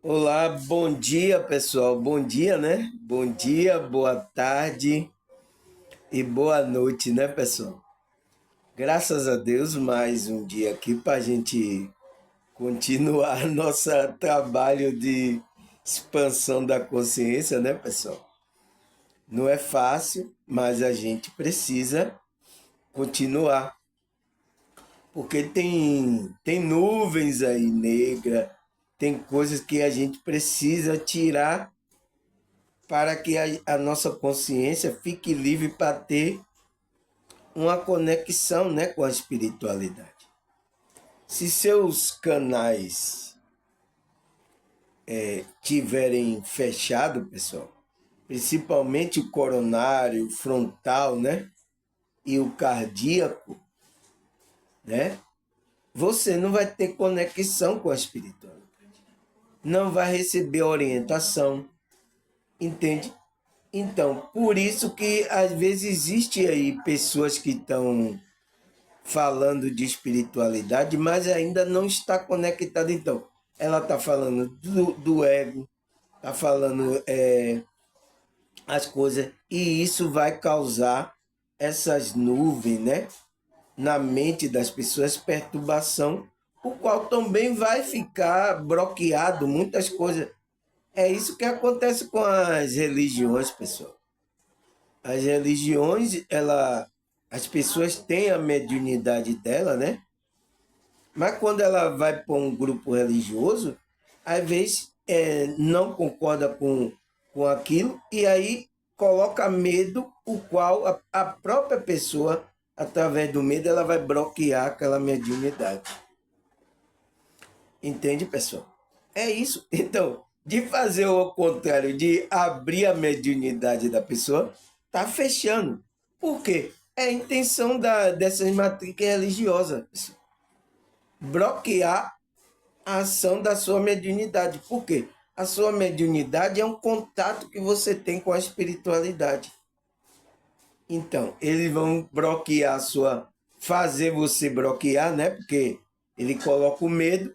Olá, bom dia, pessoal. Bom dia, né? Bom dia, boa tarde e boa noite, né, pessoal? Graças a Deus, mais um dia aqui para a gente continuar nosso trabalho de expansão da consciência, né, pessoal? Não é fácil, mas a gente precisa continuar, porque tem nuvens aí negra, tem coisas que a gente precisa tirar para que a nossa consciência fique livre para ter uma conexão, né, com a espiritualidade. Se seus canais tiverem fechado, pessoal, principalmente o coronário, o frontal, né, e o cardíaco, né, você não vai ter conexão com a espiritualidade. Não vai receber orientação, entende? Então, por isso que às vezes existe aí pessoas que estão falando de espiritualidade, mas ainda não está conectada. Então, ela está falando do ego, está falando as coisas, e isso vai causar essas nuvens, né? Na mente das pessoas, perturbação, o qual também vai ficar bloqueado muitas coisas. É isso que acontece com as religiões, pessoal. As religiões, as pessoas têm a mediunidade dela, né? Mas quando ela vai para um grupo religioso, às vezes não concorda com aquilo e aí coloca medo, o qual a própria pessoa, através do medo, ela vai bloquear aquela mediunidade. Entende, pessoal? É isso. Então, de fazer o contrário, de abrir a mediunidade da pessoa, tá fechando. Por quê? É a intenção dessas matrizes religiosas, pessoal. Bloquear a ação da sua mediunidade. Por quê? A sua mediunidade é um contato que você tem com a espiritualidade. Então, eles vão bloquear a sua. Fazer você bloquear, né? Porque ele coloca o medo,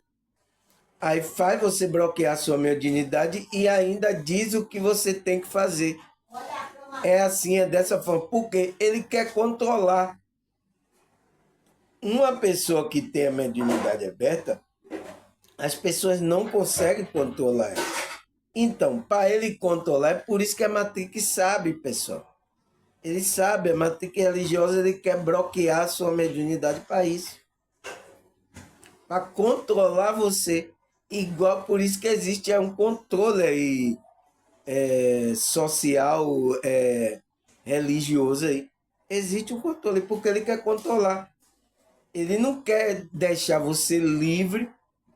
aí faz você bloquear a sua mediunidade e ainda diz o que você tem que fazer. É assim, é dessa forma. Porque ele quer controlar. Uma pessoa que tem a mediunidade aberta, as pessoas não conseguem controlar ela. Então, para ele controlar, é por isso que a Matrix sabe, pessoal. Ele sabe, a Matrix religiosa, ele quer bloquear a sua mediunidade para isso. Para controlar você. Igual por isso que existe um controle aí, social, religioso aí. Existe um controle, porque ele quer controlar. Ele não quer deixar você livre,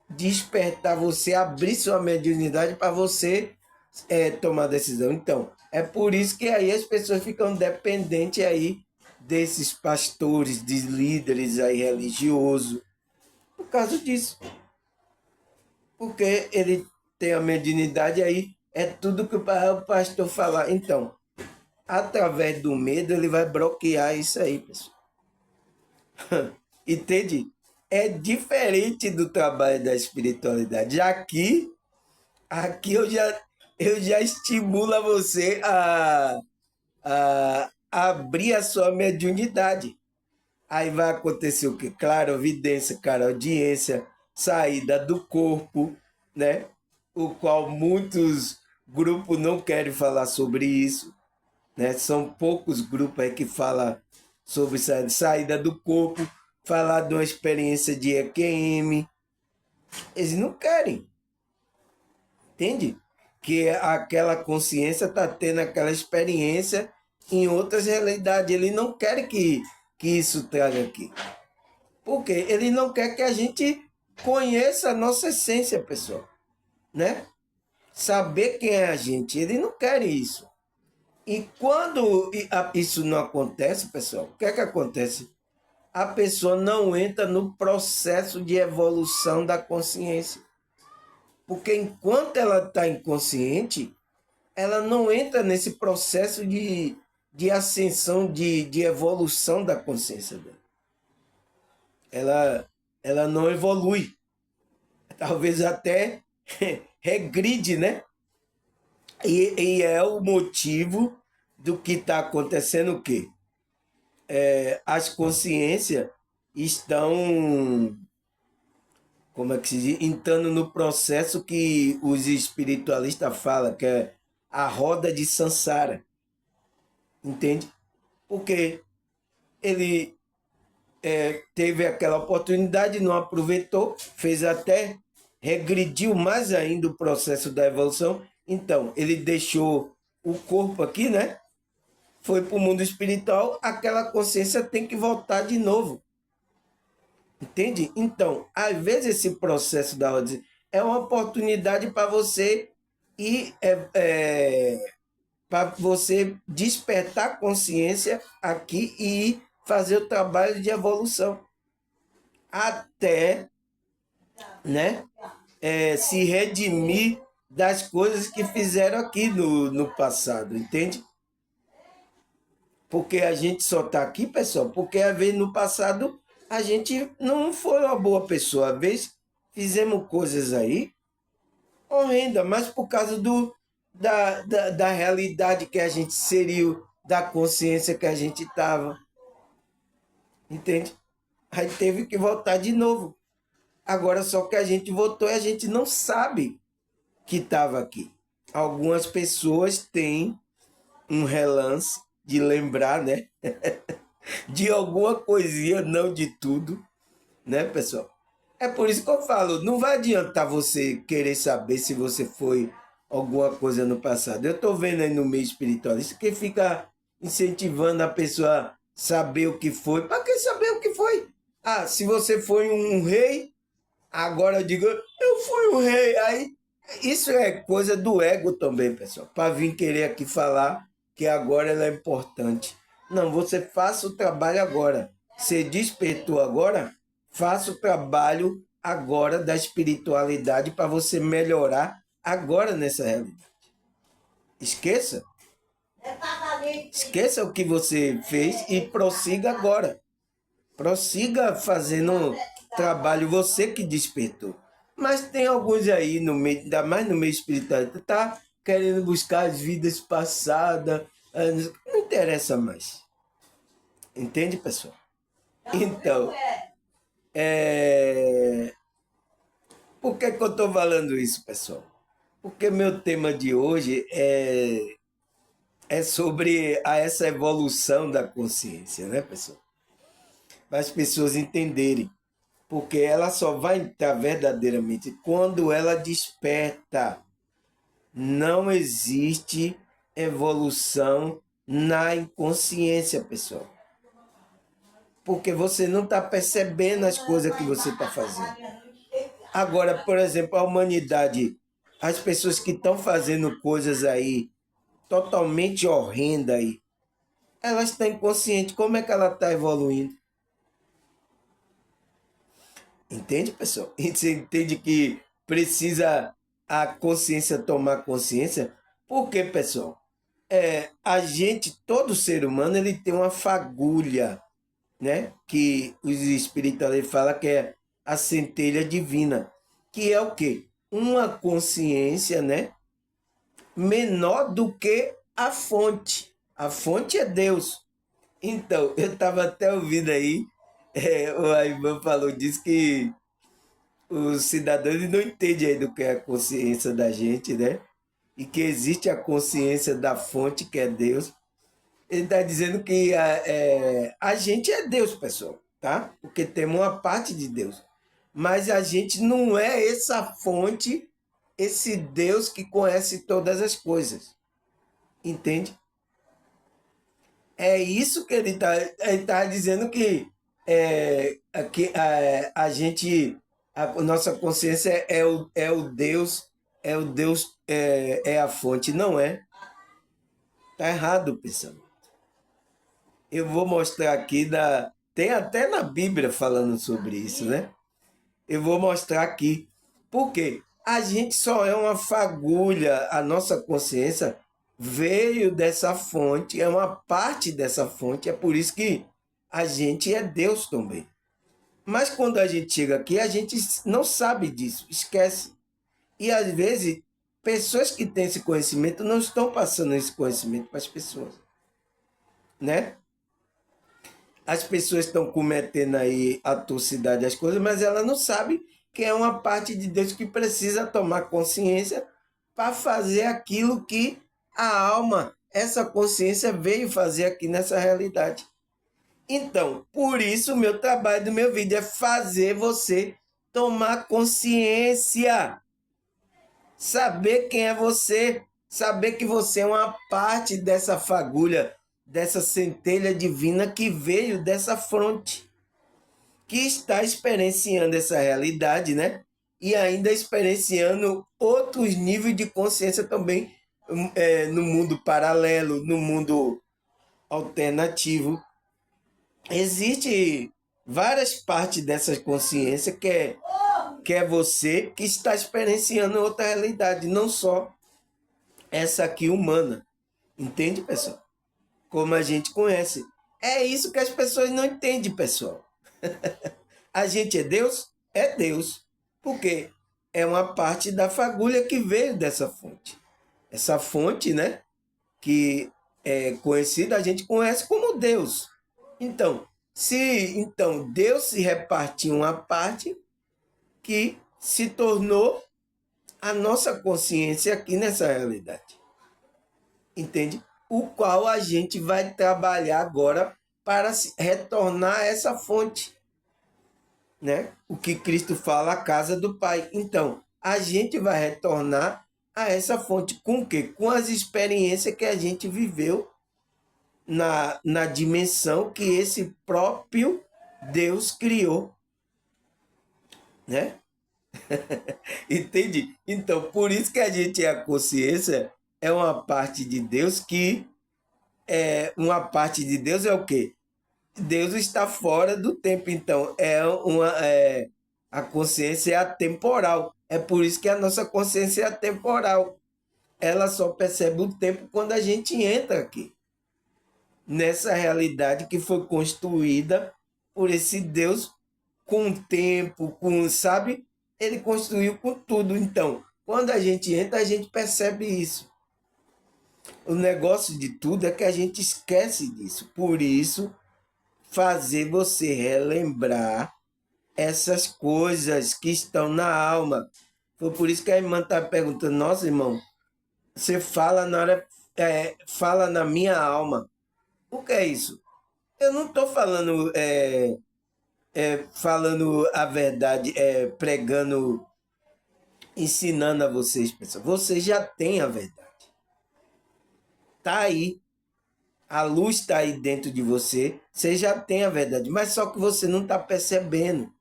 despertar você, abrir sua mediunidade para você tomar decisão. Então, é por isso que aí as pessoas ficam dependentes aí desses pastores, de líderes aí religiosos, por causa disso. Porque ele tem a mediunidade aí, é tudo que o pastor falar. Então, através do medo, ele vai bloquear isso aí, pessoal. Entende? É diferente do trabalho da espiritualidade. Aqui eu já estimulo você a abrir a sua mediunidade. Aí vai acontecer o que? Claro, evidência, cara, audiência, saída do corpo, né? O qual muitos grupos não querem falar sobre isso, né? São poucos grupos aí que falam sobre saída do corpo, falar de uma experiência de EQM. Eles não querem, entende? Que aquela consciência está tendo aquela experiência em outras realidades. Ele não quer que isso traga aqui. Porque ele não quer que a gente conheça a nossa essência, pessoal. Né? Saber quem é a gente. Ele não quer isso. E quando isso não acontece, pessoal, o que é que acontece? A pessoa não entra no processo de evolução da consciência. Porque enquanto ela está inconsciente, ela não entra nesse processo de ascensão, de evolução da consciência dela. Ela, ela não evolui. Talvez até regride, né? E é o motivo do que está acontecendo o quê? As consciências estão, como é que se diz, entrando no processo que os espiritualistas falam, que é a roda de Sansara, entende? Porque ele teve aquela oportunidade, não aproveitou, fez até, regrediu mais ainda o processo da evolução. Então, ele deixou o corpo aqui, né? Foi para o mundo espiritual, aquela consciência tem que voltar de novo. Entende? Então, às vezes esse processo da ordem é uma oportunidade para você ir, para você despertar consciência aqui e fazer o trabalho de evolução até, né, se redimir das coisas que fizeram aqui no passado, entende? Porque a gente só está aqui, pessoal, porque às vezes no passado a gente não foi uma boa pessoa. Às vezes fizemos coisas aí horrendas, mas por causa da realidade que a gente inseriu, da consciência que a gente estava. Entende? Aí teve que voltar de novo. Agora só que a gente voltou e a gente não sabe que estava aqui. Algumas pessoas têm um relance de lembrar, né? De alguma coisinha, não de tudo, né, pessoal? É por isso que eu falo, não vai adiantar você querer saber se você foi alguma coisa no passado. Eu estou vendo aí no meio espiritualista que fica incentivando a pessoa a saber o que foi. Para que saber o que foi? Ah, se você foi um rei, agora eu digo, eu fui um rei. Aí, isso é coisa do ego também, pessoal. Para vir querer aqui falar que agora ela é importante. Não, você faça o trabalho agora. Você despertou agora, faça o trabalho agora da espiritualidade para você melhorar agora nessa realidade. Esqueça. Esqueça o que você fez e prossiga agora. Prossiga fazendo trabalho você que despertou. Mas tem alguns aí, no meio, ainda mais no meio espiritual, tá querendo buscar as vidas passadas. Não interessa mais. Entende, pessoal? Então, por que eu estou falando isso, pessoal? Porque meu tema de hoje é sobre essa evolução da consciência, né, pessoal? Para as pessoas entenderem. Porque ela só vai entrar verdadeiramente quando ela desperta. Não existe evolução na inconsciência, pessoal. Porque você não está percebendo as coisas que você está fazendo. Agora, por exemplo, a humanidade, as pessoas que estão fazendo coisas aí totalmente horrendas aí, elas estão inconscientes. Como é que ela está evoluindo? Entende, pessoal? E você entende que precisa a consciência tomar consciência? Porque, pessoal, a gente, todo ser humano, ele tem uma fagulha, né? Que os espiritualistas falam que é a centelha divina, que é o quê? Uma consciência, né? Menor do que a fonte. A fonte é Deus. Então, eu estava até ouvindo aí, o Aivan falou, disse que os cidadãos não entendem ainda o que é a consciência da gente, né? E que existe a consciência da fonte, que é Deus. Ele está dizendo que a gente é Deus, pessoal, tá? Porque temos uma parte de Deus. Mas a gente não é essa fonte, esse Deus que conhece todas as coisas. Entende? É isso que ele tá dizendo que a gente, a nossa consciência é o Deus, é a fonte. Não é. Tá errado o pensamento. Eu vou mostrar aqui, tem até na Bíblia falando sobre isso, né? Eu vou mostrar aqui. Por quê? A gente só é uma fagulha, a nossa consciência veio dessa fonte, é uma parte dessa fonte, é por isso que a gente é Deus também. Mas quando a gente chega aqui, a gente não sabe disso, esquece. E às vezes, pessoas que têm esse conhecimento não estão passando esse conhecimento para as pessoas, né? As pessoas estão cometendo aí atrocidade as coisas, mas ela não sabe que é uma parte de Deus que precisa tomar consciência para fazer aquilo que a alma, essa consciência veio fazer aqui nessa realidade. Então, por isso o meu trabalho do meu vídeo é fazer você tomar consciência, saber quem é você, saber que você é uma parte dessa fagulha, dessa centelha divina que veio dessa fonte, que está experienciando essa realidade, né? E ainda experienciando outros níveis de consciência também no mundo paralelo, no mundo alternativo. Existe várias partes dessa consciência que é você que está experienciando outra realidade, não só essa aqui humana. Entende, pessoal? Como a gente conhece. É isso que as pessoas não entendem, pessoal. A gente é Deus? É Deus. Porque é uma parte da fagulha que veio dessa fonte. Essa fonte, né? Que é conhecida, a gente conhece como Deus. Então, se então Deus se repartiu uma parte que se tornou a nossa consciência aqui nessa realidade. Entende? O qual a gente vai trabalhar agora para retornar a essa fonte, né? O que Cristo fala, a casa do Pai. Então, a gente vai retornar a essa fonte com o quê? Com as experiências que a gente viveu na dimensão que esse próprio Deus criou, né? Entende? Então, por isso que a gente é a consciência, é uma parte de Deus que é uma parte de Deus é o quê? Deus está fora do tempo, então a consciência é atemporal. É por isso que a nossa consciência é atemporal. Ela só percebe o tempo quando a gente entra aqui nessa realidade que foi construída por esse Deus com o tempo, sabe? Ele construiu com tudo. Então, quando a gente entra, a gente percebe isso. O negócio de tudo é que a gente esquece disso. Por isso, fazer você relembrar essas coisas que estão na alma. Foi por isso que a irmã está perguntando, nossa, irmão, você fala na hora, fala na minha alma. O que é isso? Eu não estou falando, falando a verdade, pregando, ensinando a vocês, pessoal. Vocês já têm a verdade. Está aí. A luz está aí dentro de você. Você já tem a verdade, mas só que você não está percebendo.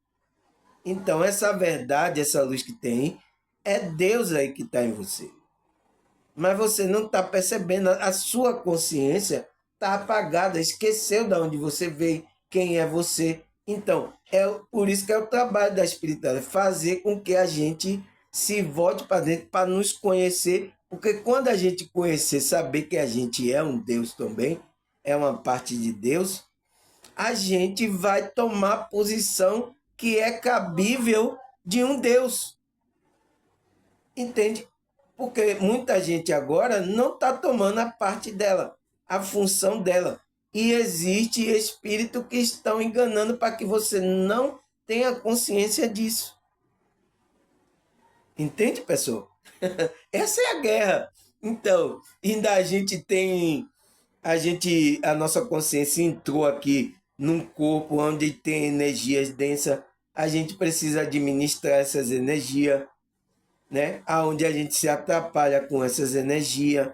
Então, essa verdade, essa luz que tem, é Deus aí que está em você. Mas você não está percebendo, a sua consciência está apagada, esqueceu de onde você veio, quem é você. Então, é por isso que é o trabalho da espiritualidade, fazer com que a gente se volte para dentro, para nos conhecer, porque quando a gente conhecer, saber que a gente é um Deus também, é uma parte de Deus, a gente vai tomar posição que é cabível de um Deus. Entende? Porque muita gente agora não está tomando a parte dela, a função dela. E existe espírito que estão enganando para que você não tenha consciência disso. Entende, pessoal? Essa é a guerra. Então, ainda a gente tem a nossa consciência entrou aqui num corpo onde tem energias densas, a gente precisa administrar essas energias, né? Aonde a gente se atrapalha com essas energias.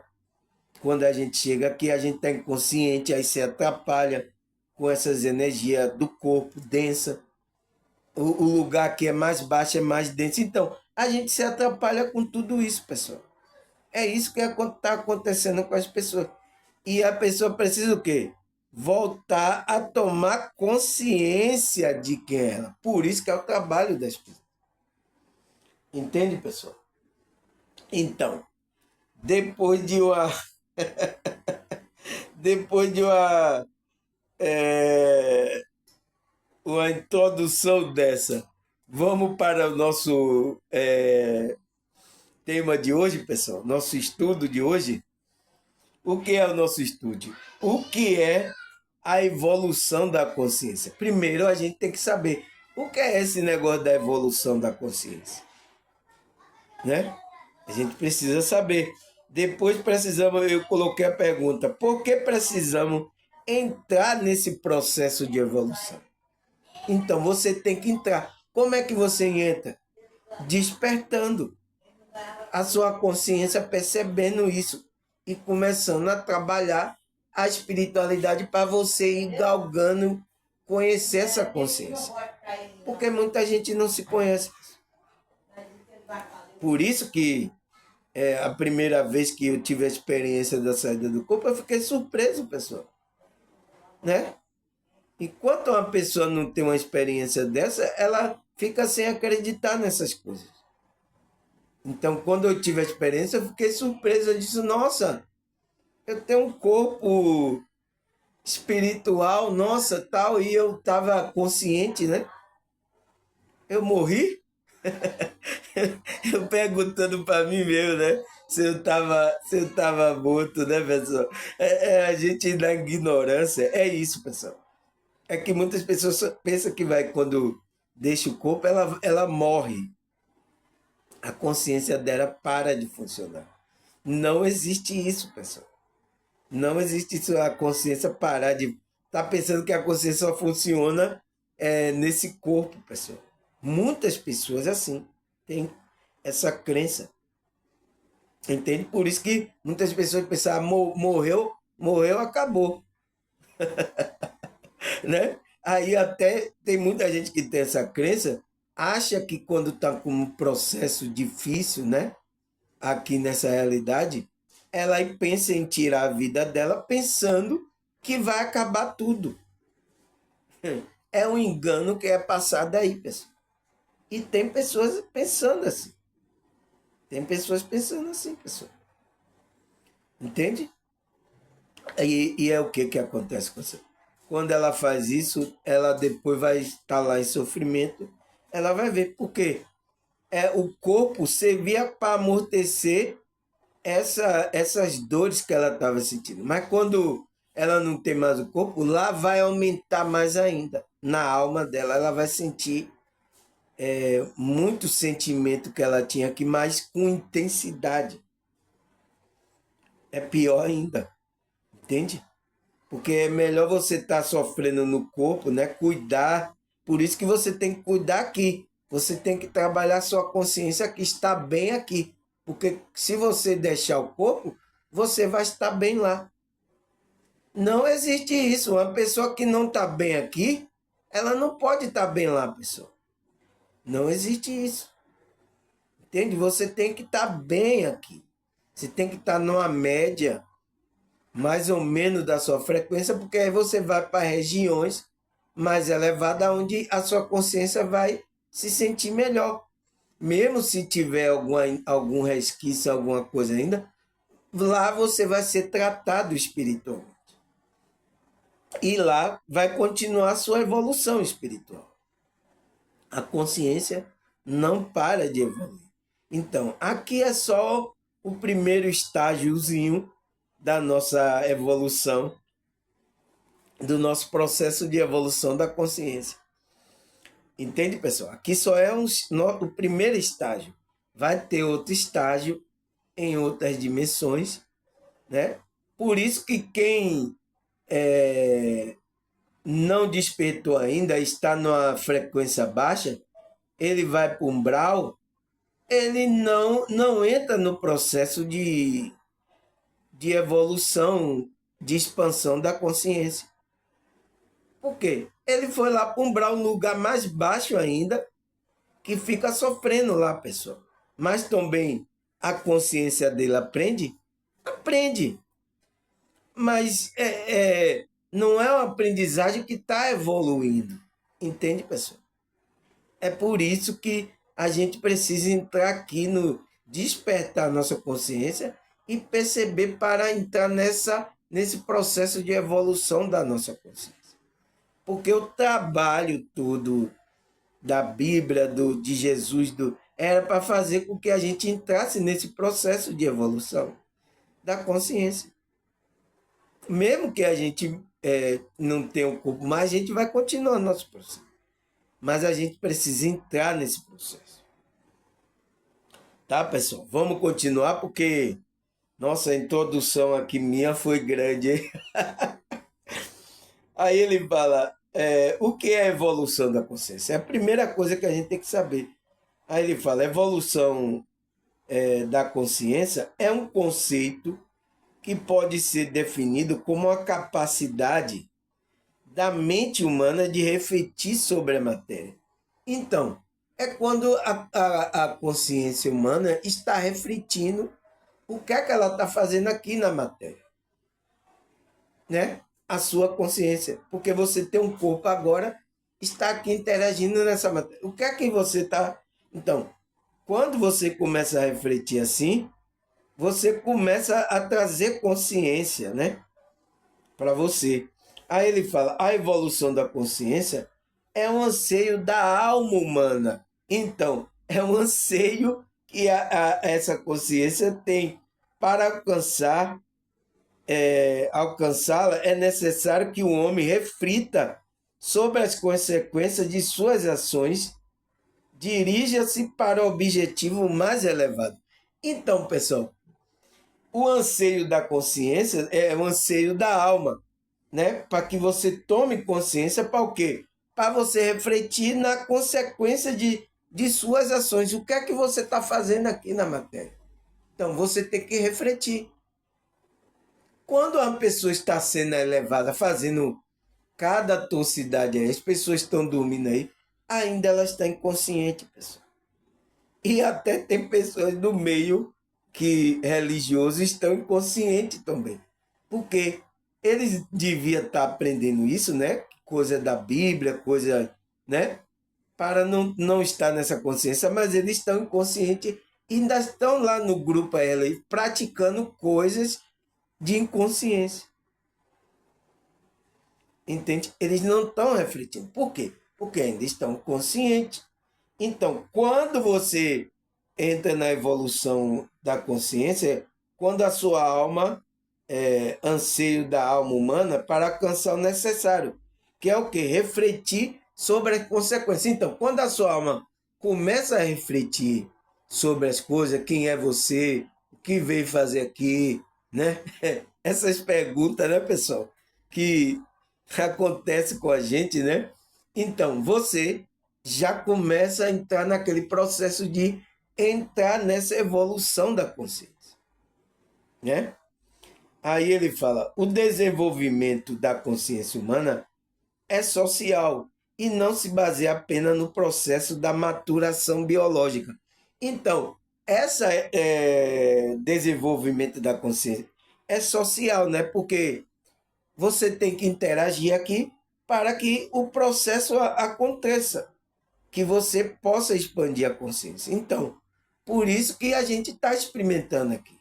Quando a gente chega aqui, a gente está inconsciente, aí se atrapalha com essas energias do corpo densa. O lugar que é mais baixo é mais denso. Então, a gente se atrapalha com tudo isso, pessoal. É isso que está acontecendo com as pessoas. E a pessoa precisa o quê? Voltar a tomar consciência de quem é ela. Por isso que é o trabalho das pessoas. Entende, pessoal? Então, depois de uma, depois de uma introdução dessa, vamos para o nosso tema de hoje, pessoal, nosso estudo de hoje. O que é o nosso estudo? O que é a evolução da consciência? Primeiro, a gente tem que saber o que é esse negócio da evolução da consciência, né? A gente precisa saber. Depois precisamos, eu coloquei a pergunta, por que precisamos entrar nesse processo de evolução? Então você tem que entrar. Como é que você entra? Despertando a sua consciência, percebendo isso e começando a trabalhar a espiritualidade para você ir galgando conhecer essa consciência. Porque muita gente não se conhece. Por isso que a primeira vez que eu tive a experiência da saída do corpo, eu fiquei surpreso, pessoal. Né? Enquanto uma pessoa não tem uma experiência dessa, ela fica sem acreditar nessas coisas. Então, quando eu tive a experiência, eu fiquei surpreso. Eu disse, nossa, eu tenho um corpo espiritual, nossa, tal, e eu estava consciente, né? Eu morri? Eu perguntando para mim mesmo, né? Se eu tava morto, né, pessoal? A gente na ignorância, é isso, pessoal. É que muitas pessoas pensam que vai, quando deixa o corpo, ela morre. A consciência dela para de funcionar. Não existe isso, pessoal. Não existe isso, a consciência parar de... Tá pensando que a consciência só funciona nesse corpo, pessoal. Muitas pessoas assim têm essa crença. Entende? Por isso que muitas pessoas pensam, morreu, acabou. Né? Aí até tem muita gente que tem essa crença, acha que quando está com um processo difícil, né? Aqui nessa realidade, ela pensa em tirar a vida dela pensando que vai acabar tudo. É um engano que é passado aí, pessoal. E tem pessoas pensando assim. Tem pessoas pensando assim, pessoal. Entende? E é o que acontece com você? Quando ela faz isso, ela depois vai estar lá em sofrimento. Ela vai ver, porque o corpo servia para amortecer essas dores que ela estava sentindo. Mas quando ela não tem mais o corpo, lá vai aumentar mais ainda. Na alma dela, ela vai sentir muito sentimento que ela tinha aqui, mas com intensidade. É pior ainda, entende? Porque é melhor você estar sofrendo no corpo, né? Cuidar. Por isso que você tem que cuidar aqui. Você tem que trabalhar sua consciência que está bem aqui. Porque se você deixar o corpo, você vai estar bem lá. Não existe isso. Uma pessoa que não está bem aqui, ela não pode estar bem lá, pessoal. Não existe isso. Entende? Você tem que estar bem aqui. Você tem que estar numa média mais ou menos da sua frequência, porque aí você vai para regiões mais elevadas, onde a sua consciência vai se sentir melhor. Mesmo se tiver algum resquício, alguma coisa ainda, lá você vai ser tratado espiritualmente. E lá vai continuar a sua evolução espiritual. A consciência não para de evoluir. Então, aqui é só o primeiro estágiozinho da nossa evolução, do nosso processo de evolução da consciência. Entende, pessoal? Aqui só é o primeiro estágio. Vai ter outro estágio em outras dimensões, né? Por isso que quem não despertou ainda, está numa frequência baixa, ele vai para o umbral, ele não entra no processo de evolução, de expansão da consciência. Por quê? Ele foi lá para um lugar mais baixo ainda, que fica sofrendo lá, pessoal. Mas também a consciência dele aprende? Aprende. Mas não é uma aprendizagem que está evoluindo. Entende, pessoal? É por isso que a gente precisa entrar aqui no despertar nossa consciência e perceber para entrar nesse processo de evolução da nossa consciência. Porque o trabalho todo da Bíblia, de Jesus, era para fazer com que a gente entrasse nesse processo de evolução da consciência. Mesmo que a gente não tenha um corpo mais, a gente vai continuar nosso processo. Mas a gente precisa entrar nesse processo. Tá, pessoal? Vamos continuar, porque nossa introdução aqui minha foi grande, hein? Aí ele fala, o que é a evolução da consciência? É a primeira coisa que a gente tem que saber. Aí ele fala, evolução da consciência é um conceito que pode ser definido como a capacidade da mente humana de refletir sobre a matéria. Então, é quando a consciência humana está refletindo o que é que ela está fazendo aqui na matéria, né? A sua consciência, porque você tem um corpo agora, está aqui interagindo nessa matéria. O que é que você está... Então, quando você começa a refletir assim, você começa a trazer consciência, né? Para você. Aí ele fala, a evolução da consciência é um anseio da alma humana. Então, é um anseio que essa consciência tem. Para alcançá-la, é necessário que o homem reflita sobre as consequências de suas ações, dirija-se para o objetivo mais elevado. Então, pessoal, o anseio da consciência é o anseio da alma, né? Para que você tome consciência para o quê? Para você refletir na consequência de suas ações. O que é que você está fazendo aqui na matéria? Então, você tem que refletir. Quando uma pessoa está sendo elevada, fazendo cada atrocidade aí, as pessoas estão dormindo aí, ainda ela está inconsciente, pessoal. E até tem pessoas do meio que religiosos estão inconscientes também. Porque eles deviam estar aprendendo isso, né? Coisa da Bíblia, coisa, né? Para não estar nessa consciência, mas eles estão inconscientes e ainda estão lá no grupo aí, praticando coisas de inconsciência. Entende? Eles não estão refletindo. Por quê? Porque ainda estão conscientes. Então, quando você entra na evolução da consciência, quando a sua alma, anseio da alma humana para alcançar o necessário, que é o quê? Refletir sobre as consequências. Então, quando a sua alma começa a refletir sobre as coisas, quem é você, o que veio fazer aqui, né? Essas perguntas, né, pessoal, que acontece com a gente, né? Então, você já começa a entrar naquele processo de entrar nessa evolução da consciência, né? Aí ele fala, o desenvolvimento da consciência humana é social e não se baseia apenas no processo da maturação biológica. Então, esse desenvolvimento da consciência é social, né? Porque você tem que interagir aqui para que o processo aconteça, que você possa expandir a consciência. Então, por isso que a gente está experimentando aqui,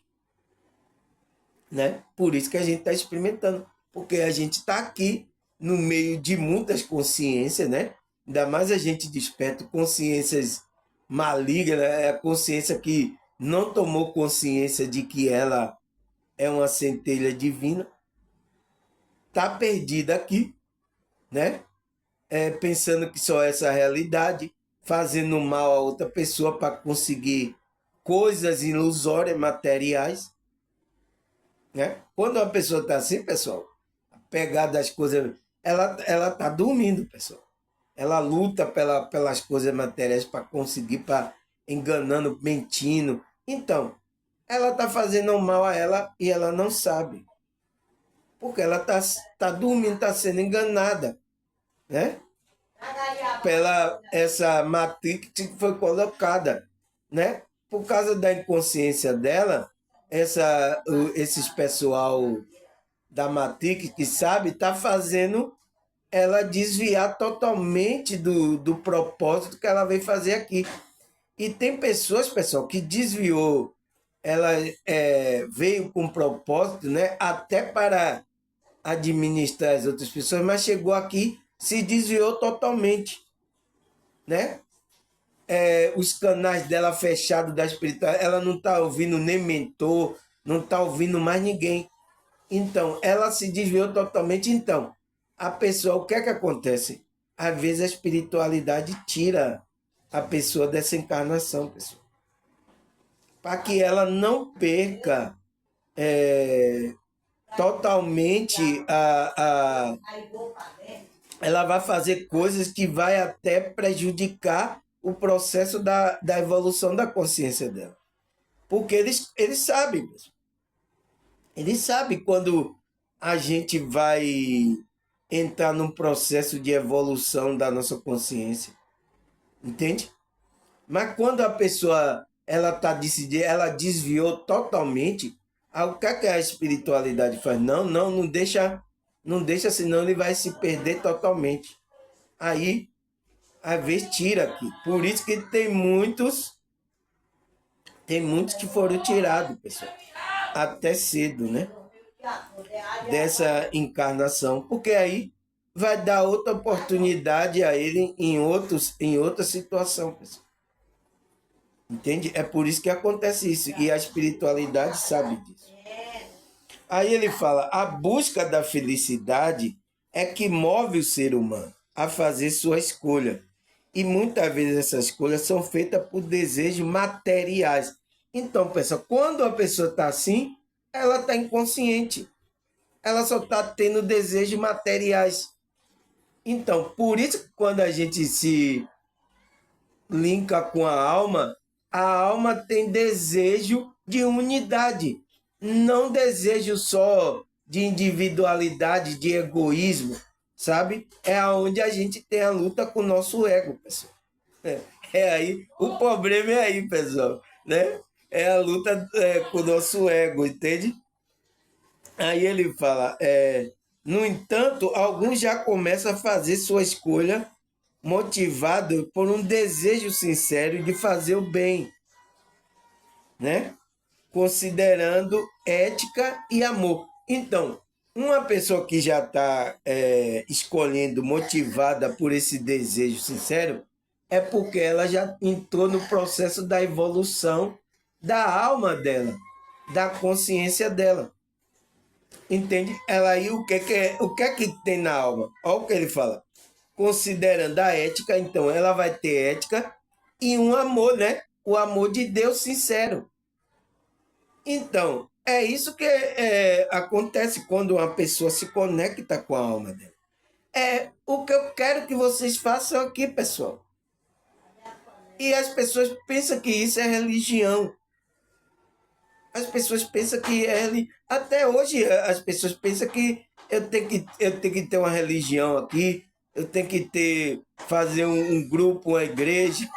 né? Por isso que a gente está experimentando, porque a gente está aqui no meio de muitas consciências, né? Ainda mais a gente desperta consciências malignas, é a consciência que não tomou consciência de que ela é uma centelha divina, está perdida aqui, né? Pensando que só essa é a realidade, fazendo mal a outra pessoa para conseguir coisas ilusórias, materiais, né? Quando uma pessoa está assim, pessoal, pegada das coisas, ela está dormindo, pessoal. Ela luta pelas coisas materiais para conseguir, para enganando, mentindo. Então, ela está fazendo mal a ela e ela não sabe. Porque ela tá dormindo, está sendo enganada, né? Pela essa matrix que foi colocada, né? Por causa da inconsciência dela, esses pessoal da matrix que sabe, está fazendo ela desviar totalmente do propósito que ela veio fazer aqui. E tem pessoas, pessoal, que desviou, ela veio com propósito, né? Até para administrar as outras pessoas, mas chegou aqui, se desviou totalmente, né? os canais dela fechados da espiritualidade, ela não está ouvindo nem mentor, não está ouvindo mais ninguém. Então, ela se desviou totalmente. Então, a pessoa, o que é que acontece? Às vezes a espiritualidade tira a pessoa dessa encarnação, pessoal. Para que ela não perca totalmente ela vai fazer coisas que vai até prejudicar o processo da evolução da consciência dela. Porque eles sabem, pessoal. Eles sabem quando a gente vai entrar num processo de evolução da nossa consciência. Entende? Mas quando a pessoa ela tá decidida, ela desviou totalmente, o que a espiritualidade faz? Não deixa, senão ele vai se perder totalmente. Aí, às vezes, tira aqui. Por isso que tem muitos que foram tirados, pessoal, até cedo, né? Dessa encarnação, porque aí vai dar outra oportunidade a ele em outra situação, pessoal. Entende? É por isso que acontece isso. E a espiritualidade sabe disso. Aí ele fala: a busca da felicidade é que move o ser humano a fazer sua escolha. E muitas vezes essas escolhas são feitas por desejos materiais. Então, pessoal, quando a pessoa está assim, ela está inconsciente. Ela só está tendo desejos materiais. Então, por isso que quando a gente se linka com a alma tem desejo de unidade, não desejo só de individualidade, de egoísmo, sabe? É aonde a gente tem a luta com o nosso ego, pessoal. Aí, o problema é aí, pessoal, né? É a luta com o nosso ego, entende? Aí ele fala, no entanto, alguns já começam a fazer sua escolha motivado por um desejo sincero de fazer o bem, né? Considerando ética e amor. Então, uma pessoa que já está escolhendo, motivada por esse desejo sincero, é porque ela já entrou no processo da evolução da alma dela, da consciência dela. Entende? Ela aí, o que é que tem na alma? Olha o que ele fala. Considerando a ética, então ela vai ter ética e um amor, né? O amor de Deus sincero. Então, é isso que acontece quando uma pessoa se conecta com a alma dela. É o que eu quero que vocês façam aqui, pessoal. E as pessoas pensam que isso é religião. As pessoas pensam que até hoje as pessoas pensam que eu tenho que ter uma religião aqui, eu tenho que fazer um grupo, uma igreja.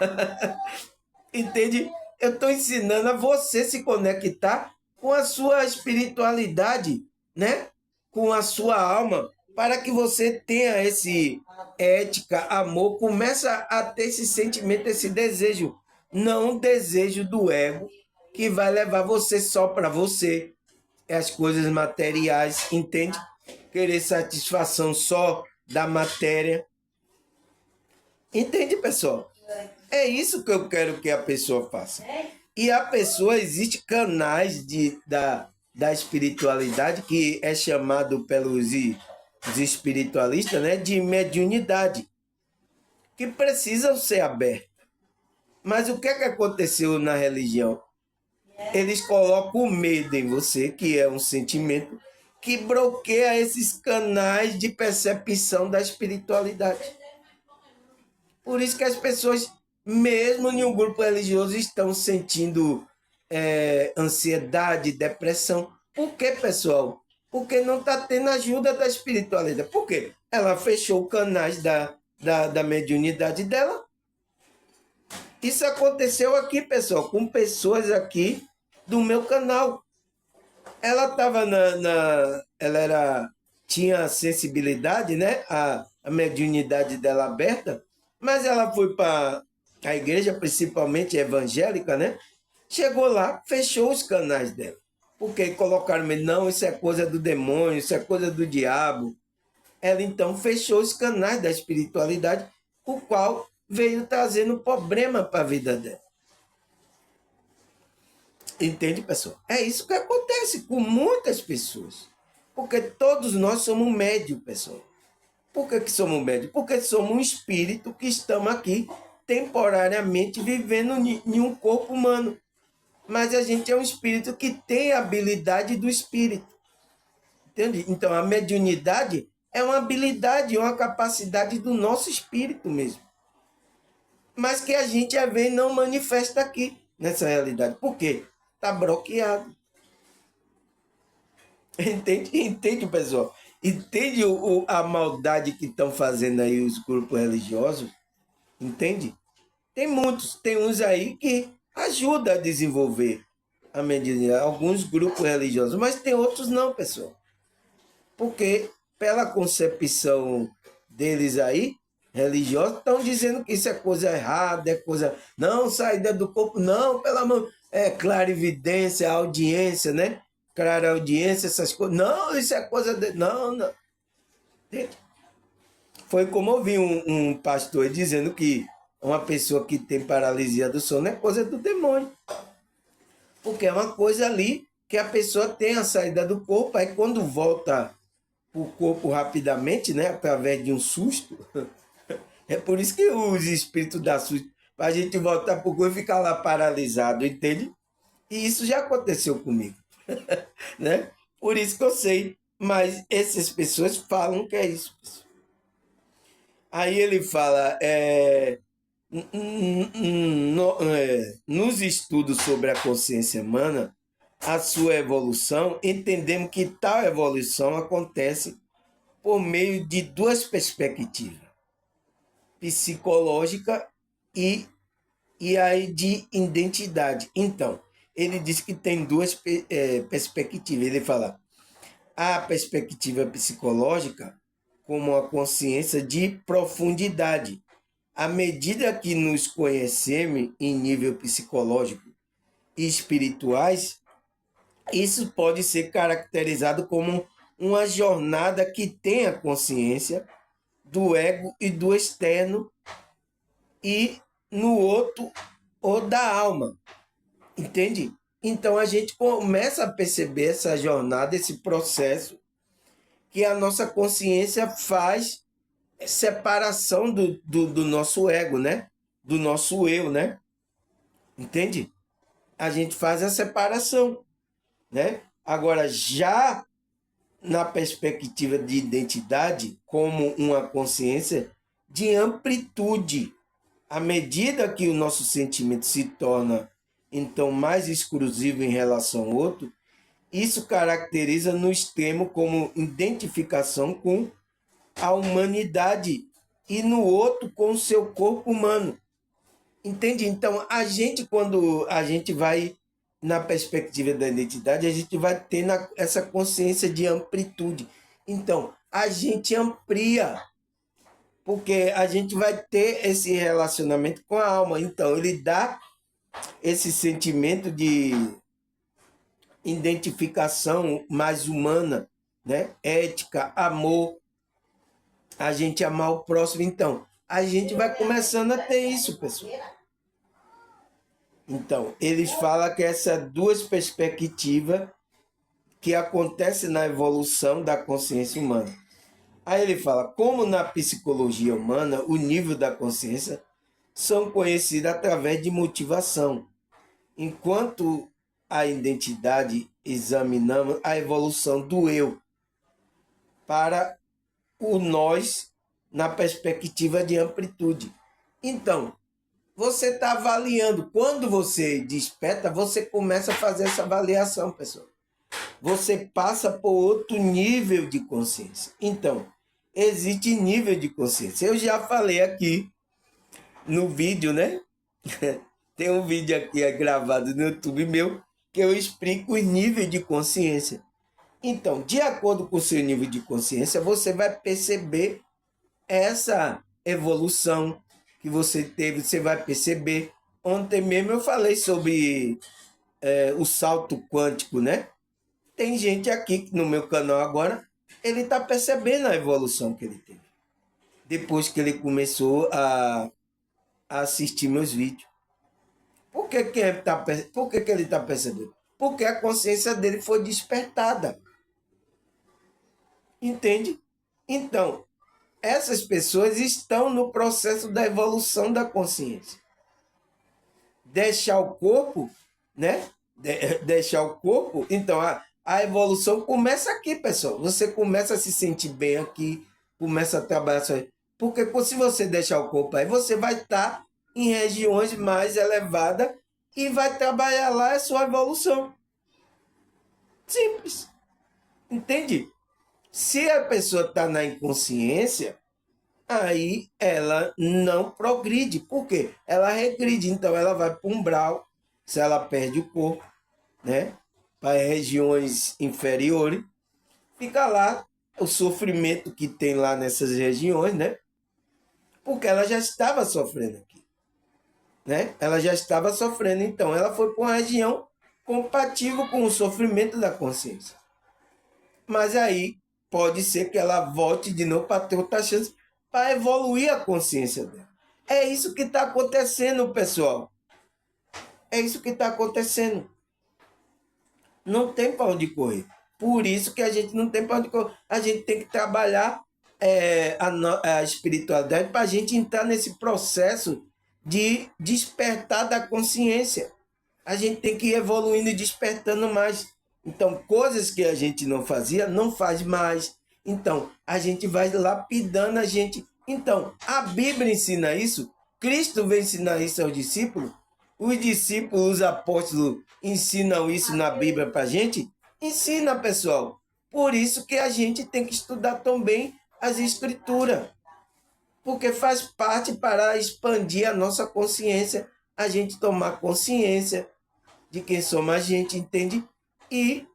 Entende? Eu estou ensinando a você se conectar com a sua espiritualidade, né? Com a sua alma, para que você tenha esse ética, amor, começa a ter esse sentimento, esse desejo, não o desejo do ego que vai levar você só para você, as coisas materiais, entende? Querer satisfação só da matéria. Entende, pessoal? É isso que eu quero que a pessoa faça. E a pessoa, existe canais da espiritualidade que é chamado pelos os espiritualistas, né, de mediunidade, que precisam ser abertos. Mas o que é que aconteceu na religião? Eles colocam o medo em você, que é um sentimento que bloqueia esses canais de percepção da espiritualidade. Por isso que as pessoas, mesmo em um grupo religioso, estão sentindo ansiedade, depressão. Por quê, pessoal? Porque não está tendo ajuda da espiritualidade. Por quê? Ela fechou canais da mediunidade dela. Isso aconteceu aqui, pessoal, com pessoas aqui do meu canal. Ela estava tinha sensibilidade, né? A mediunidade dela aberta, mas ela foi para a igreja, principalmente evangélica, né? Chegou lá, fechou os canais dela. Porque colocaram, não, isso é coisa do demônio, isso é coisa do diabo. Ela então fechou os canais da espiritualidade, o qual veio trazendo problema para a vida dela. Entende, pessoal? É isso que acontece com muitas pessoas. Porque todos nós somos médios, pessoal. Por que somos médios? Porque somos um espírito que estamos aqui temporariamente vivendo em um corpo humano. Mas a gente é um espírito que tem a habilidade do espírito. Entende? Então, a mediunidade é uma habilidade, uma capacidade do nosso espírito mesmo. Mas que a gente, às vezes, não manifesta aqui, nessa realidade. Por quê? Está bloqueado. Entende, pessoal? Entende a maldade que estão fazendo aí os grupos religiosos? Entende? Tem muitos, tem uns aí que ajudam a desenvolver a mediunidade, alguns grupos religiosos, mas tem outros não, pessoal. Porque pela concepção deles aí, religiosos, estão dizendo que isso é coisa errada, é coisa... Não, saída do corpo, não, pelo amor... É clarividência, audiência, né? Clara audiência, essas coisas. Não, isso é coisa de... Não, não. Foi como eu vi um pastor dizendo que uma pessoa que tem paralisia do sono é coisa do demônio. Porque é uma coisa ali que a pessoa tem a saída do corpo, aí quando volta para o corpo rapidamente, né, através de um susto, é por isso que os espíritos dão susto, para a gente voltar para o corpo e ficar lá paralisado, entende? E isso já aconteceu comigo, né? Por isso que eu sei, mas essas pessoas falam que é isso. Aí ele fala, nos estudos sobre a consciência humana, a sua evolução, entendemos que tal evolução acontece por meio de duas perspectivas, psicológica e aí de identidade. Então, ele diz que tem duas perspectivas. Ele fala, a perspectiva psicológica como a consciência de profundidade. À medida que nos conhecemos em nível psicológico e espirituais, isso pode ser caracterizado como uma jornada que tem a consciência do ego e do externo e no outro ou da alma. Entende? Então a gente começa a perceber essa jornada, esse processo que a nossa consciência faz separação do nosso ego, né? Do nosso eu, né? Entende? A gente faz a separação, né? Agora, já na perspectiva de identidade, como uma consciência de amplitude, à medida que o nosso sentimento se torna, então, mais exclusivo em relação ao outro, isso caracteriza no extremo como identificação com a humanidade e no outro com o seu corpo humano. Entende? Então, a gente, quando a gente vai na perspectiva da identidade, a gente vai ter essa consciência de amplitude. Então, a gente amplia, porque a gente vai ter esse relacionamento com a alma. Então, ele dá esse sentimento de identificação mais humana, né? Ética, amor, a gente amar o próximo. Então, a gente vai começando a ter isso, pessoal. Então, eles falam que essas duas perspectivas que acontecem na evolução da consciência humana. Aí ele fala, como na psicologia humana, o nível da consciência são conhecidos através de motivação, enquanto a identidade examinamos a evolução do eu para o nós na perspectiva de amplitude. Então, você está avaliando. Quando você desperta, você começa a fazer essa avaliação, pessoal. Você passa por outro nível de consciência. Então, existe nível de consciência. Eu já falei aqui no vídeo, né? Tem um vídeo aqui gravado no YouTube meu que eu explico o nível de consciência. Então, de acordo com o seu nível de consciência, você vai perceber essa evolução que você teve, você vai perceber. Ontem mesmo eu falei sobre o salto quântico, né? Tem gente aqui no meu canal agora, ele está percebendo a evolução que ele teve. Depois que ele começou a a assistir meus vídeos. Por que, por que ele está percebendo? Porque a consciência dele foi despertada. Entende? Então, essas pessoas estão no processo da evolução da consciência. Deixar o corpo, né? Deixar o corpo. Então, a evolução começa aqui, pessoal. Você começa a se sentir bem aqui, começa a trabalhar. Porque se você deixar o corpo aí, você vai estar em regiões mais elevadas e vai trabalhar lá a sua evolução. Simples. Entende? Se a pessoa está na inconsciência, aí ela não progride. Por quê? Ela regride. Então ela vai para um umbral, se ela perde o corpo, né? Para regiões inferiores. Fica lá o sofrimento que tem lá nessas regiões, né? Porque ela já estava sofrendo aqui. Né? Ela já estava sofrendo, então ela foi para uma região compatível com o sofrimento da consciência. Mas aí pode ser que ela volte de novo para ter outra chance para evoluir a consciência dela. É isso que está acontecendo, pessoal. É isso que está acontecendo. Não tem para onde correr. Por isso que a gente não tem para onde correr. A gente tem que trabalhar a espiritualidade para a gente entrar nesse processo de despertar da consciência. A gente tem que ir evoluindo e despertando mais. Então, coisas que a gente não fazia, não faz mais. Então, a gente vai lapidando a gente. Então, a Bíblia ensina isso. Cristo vem ensinar isso aos discípulos. Os discípulos, os apóstolos ensinam isso na Bíblia para a gente. Ensina, pessoal. Por isso que a gente tem que estudar também as Escrituras. Porque faz parte para expandir a nossa consciência, a gente tomar consciência de quem somos a gente, entende? E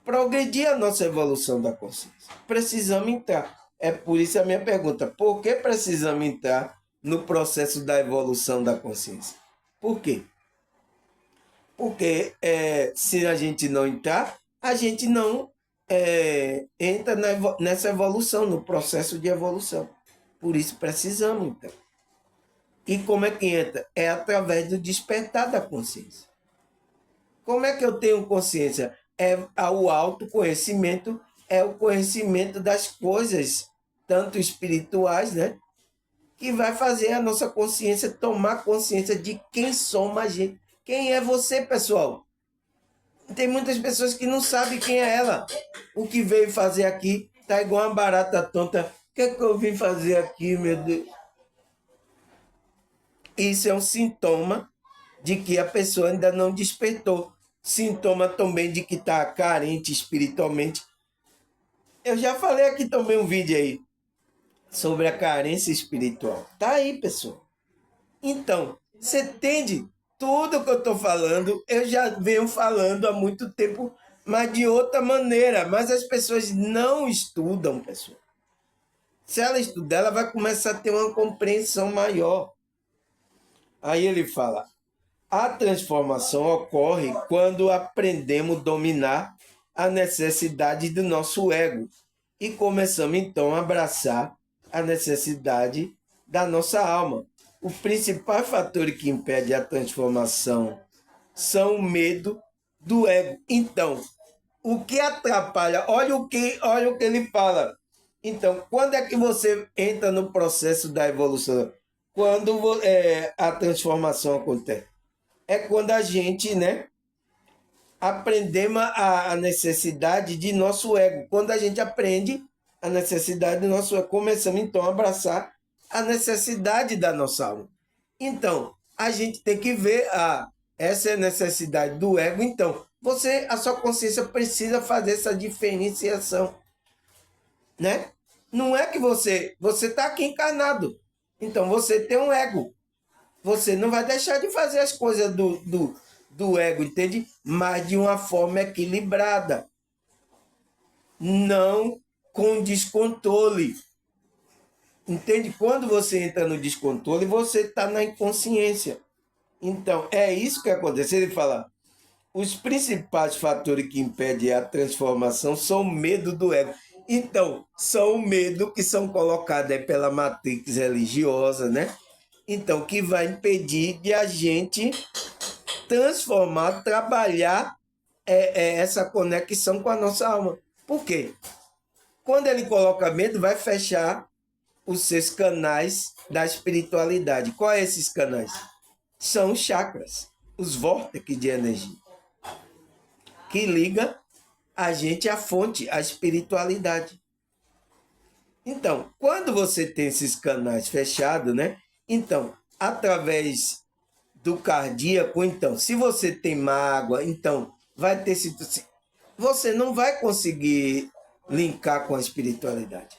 progredir a nossa evolução da consciência. Precisamos entrar. É por isso a minha pergunta, por que precisamos entrar no processo da evolução da consciência? Por quê? Porque se a gente não entrar, a gente não entra nessa evolução, no processo de evolução. Por isso precisamos, então. E como é que entra? É através do despertar da consciência. Como é que eu tenho consciência? É o autoconhecimento, é o conhecimento das coisas, tanto espirituais, né? Que vai fazer a nossa consciência tomar consciência de quem somos a gente. Quem é você, pessoal? Tem muitas pessoas que não sabem quem é ela. O que veio fazer aqui tá igual uma barata tonta. O que é que eu vim fazer aqui, meu Deus? Isso é um sintoma de que a pessoa ainda não despertou. Sintoma também de que está carente espiritualmente. Eu já falei aqui também um vídeo aí sobre a carência espiritual. Tá aí, pessoal. Então, você entende? Tudo que eu estou falando, eu já venho falando há muito tempo, mas de outra maneira. Mas as pessoas não estudam, pessoal. Se ela estudar, ela vai começar a ter uma compreensão maior. Aí ele fala, a transformação ocorre quando aprendemos a dominar a necessidade do nosso ego e começamos então a abraçar a necessidade da nossa alma. O principal fator que impede a transformação são o medo do ego. Então, o que atrapalha? Olha o que ele fala. Então, quando é que você entra no processo da evolução? Quando a transformação acontece? É quando a gente, né, aprendemos a necessidade de nosso ego. Quando a gente aprende a necessidade do nosso ego, começamos então a abraçar a necessidade da nossa alma. Então, a gente tem que ver essa é a necessidade do ego. Então, a sua consciência precisa fazer essa diferenciação, né? Não é que você está aqui encarnado. Então, você tem um ego. Você não vai deixar de fazer as coisas do ego, entende? Mas de uma forma equilibrada. Não com descontrole. Entende? Quando você entra no descontrole, você está na inconsciência. Então, é isso que acontece. Ele fala, os principais fatores que impedem a transformação são o medo do ego. Então, são o medo que são colocados aí pela matrix religiosa, né? Então, que vai impedir de a gente transformar, trabalhar essa conexão com a nossa alma. Por quê? Quando ele coloca medo, vai fechar os seus canais da espiritualidade. Quais são esses canais? São os chakras, os vórtices de energia, que liga a gente à fonte, à espiritualidade. Então, quando você tem esses canais fechados, né? Então, através do cardíaco, então, se você tem mágoa, então, vai ter situação. Você não vai conseguir linkar com a espiritualidade,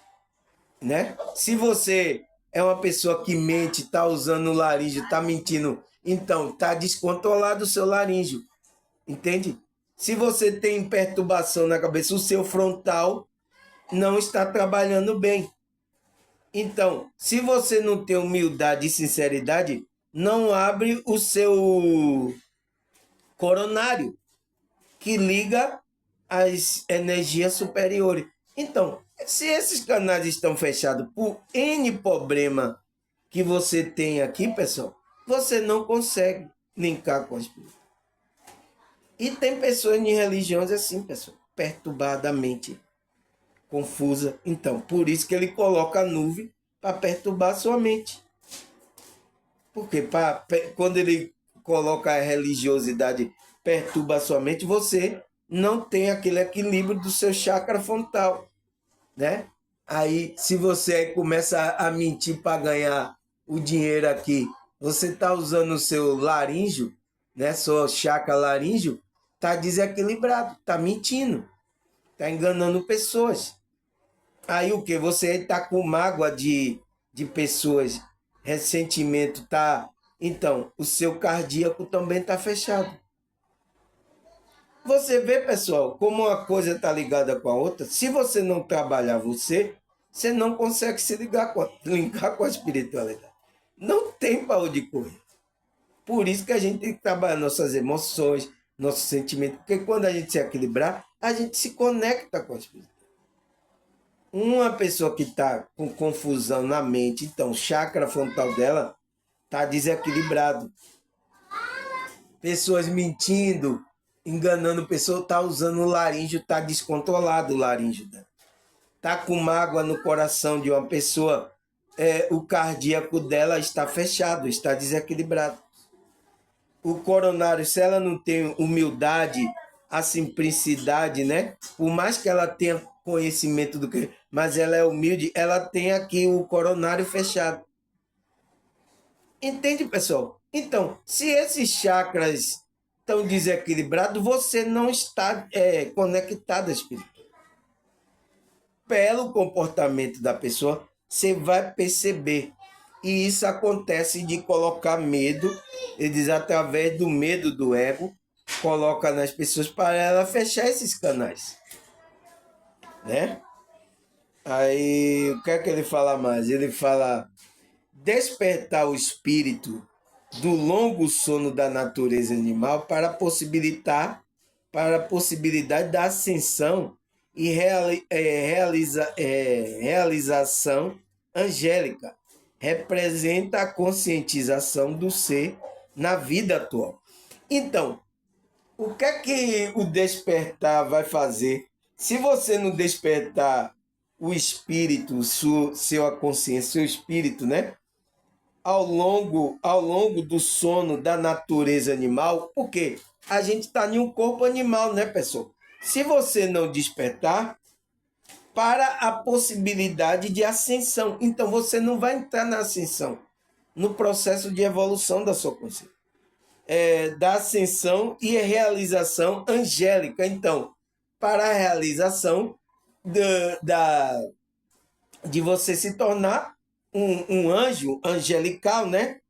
né? Se você é uma pessoa que mente, está usando o laríngeo, está mentindo, então, está descontrolado o seu laríngeo, entende? Se você tem perturbação na cabeça, o seu frontal não está trabalhando bem. Então, se você não tem humildade e sinceridade, não abre o seu coronário, que liga às energias superiores. Então, se esses canais estão fechados por N problema que você tem aqui, pessoal, você não consegue linkar com a espírito. E tem pessoas em religiões assim, pessoal, perturbadamente confusa. Então, por isso que ele coloca a nuvem para perturbar a sua mente. Porque quando ele coloca a religiosidade perturba a sua mente, você não tem aquele equilíbrio do seu chakra frontal, né? Aí, se você aí começa a mentir para ganhar o dinheiro aqui, você está usando o seu laríngeo, né? Seu chakra laríngeo, está desequilibrado, está mentindo, está enganando pessoas. Aí o que? Você está com mágoa de pessoas, ressentimento, tá? Então, o seu cardíaco também está fechado. Você vê, pessoal, como uma coisa está ligada com a outra. Se você não trabalhar você não consegue se linkar com a espiritualidade. Não tem para onde correr. Por isso que a gente tem que trabalhar nossas emoções, nossos sentimentos. Porque quando a gente se equilibrar, a gente se conecta com a espiritualidade. Uma pessoa que está com confusão na mente, então o chakra frontal dela está desequilibrado. Pessoas mentindo, enganando pessoas, está usando o laríngeo, está descontrolado o laríngeo dela. Está com mágoa no coração de uma pessoa, o cardíaco dela está fechado, está desequilibrado. O coronário, se ela não tem humildade, a simplicidade, né? Por mais que ela tenha conhecimento do que, mas ela é humilde, ela tem aqui o coronário fechado. Entende, pessoal? Então, se esses chakras estão desequilibrados, você não está conectado ao espírito. Pelo comportamento da pessoa, você vai perceber. E isso acontece de colocar medo, eles através do medo do ego, coloca nas pessoas para ela fechar esses canais, né? Aí, o que é que ele fala mais? Ele fala despertar o espírito do longo sono da natureza animal para a possibilidade da ascensão e realização angélica. Representa a conscientização do ser na vida atual. Então, o que é que o despertar vai fazer? Se você não despertar o espírito, sua consciência, seu espírito, né? Ao longo do sono da natureza animal, porque a gente está em um corpo animal, né, pessoal? Se você não despertar para a possibilidade de ascensão, então você não vai entrar na ascensão, no processo de evolução da sua consciência. Da ascensão e realização angélica. Então, para a realização de você se tornar um anjo angelical, né?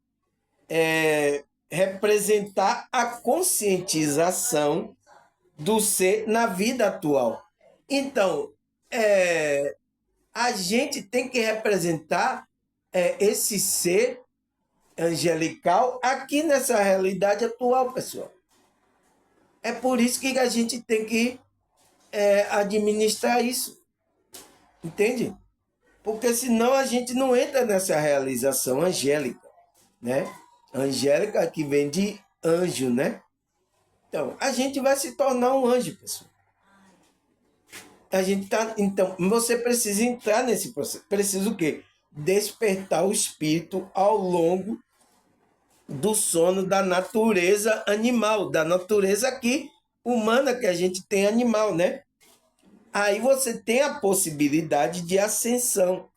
Representar a conscientização do ser na vida atual. Então, a gente tem que representar esse ser angelical aqui nessa realidade atual, pessoal. É por isso que a gente tem que administrar isso. Entende? Porque senão a gente não entra nessa realização angélica, né? Angélica que vem de anjo, né? Então, a gente vai se tornar um anjo, pessoal. A gente tá, então, você precisa entrar nesse processo. Precisa o quê? Despertar o espírito ao longo do sono da natureza animal, da natureza aqui humana que a gente tem animal, né? Aí você tem a possibilidade de ascensão,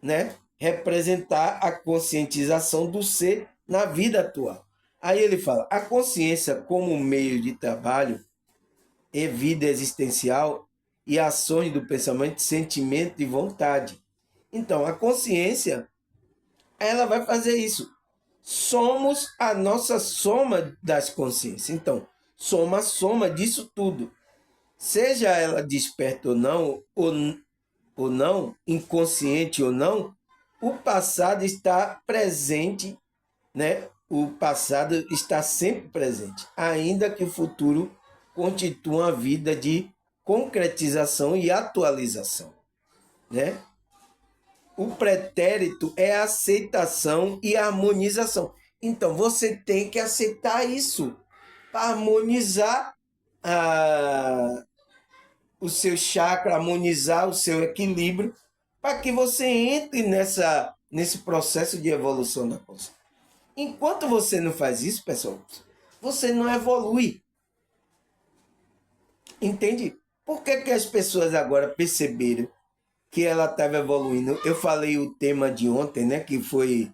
né? Representar a conscientização do ser na vida atual. Aí ele fala: a consciência como meio de trabalho e vida existencial e ações do pensamento, sentimento e vontade. Então, a consciência, ela vai fazer isso. Somos a nossa soma das consciências. Então, somos a soma disso tudo. Seja ela desperta ou não, inconsciente ou não, o passado está presente, né? O passado está sempre presente, ainda que o futuro constitua uma vida de concretização e atualização, né? O pretérito é aceitação e harmonização. Então, você tem que aceitar isso para harmonizar o seu chakra, harmonizar o seu equilíbrio, para que você entre nesse processo de evolução da consciência. Enquanto você não faz isso, pessoal, você não evolui. Entende? Por que as pessoas agora perceberam que ela estava evoluindo? Eu falei o tema de ontem, né, que foi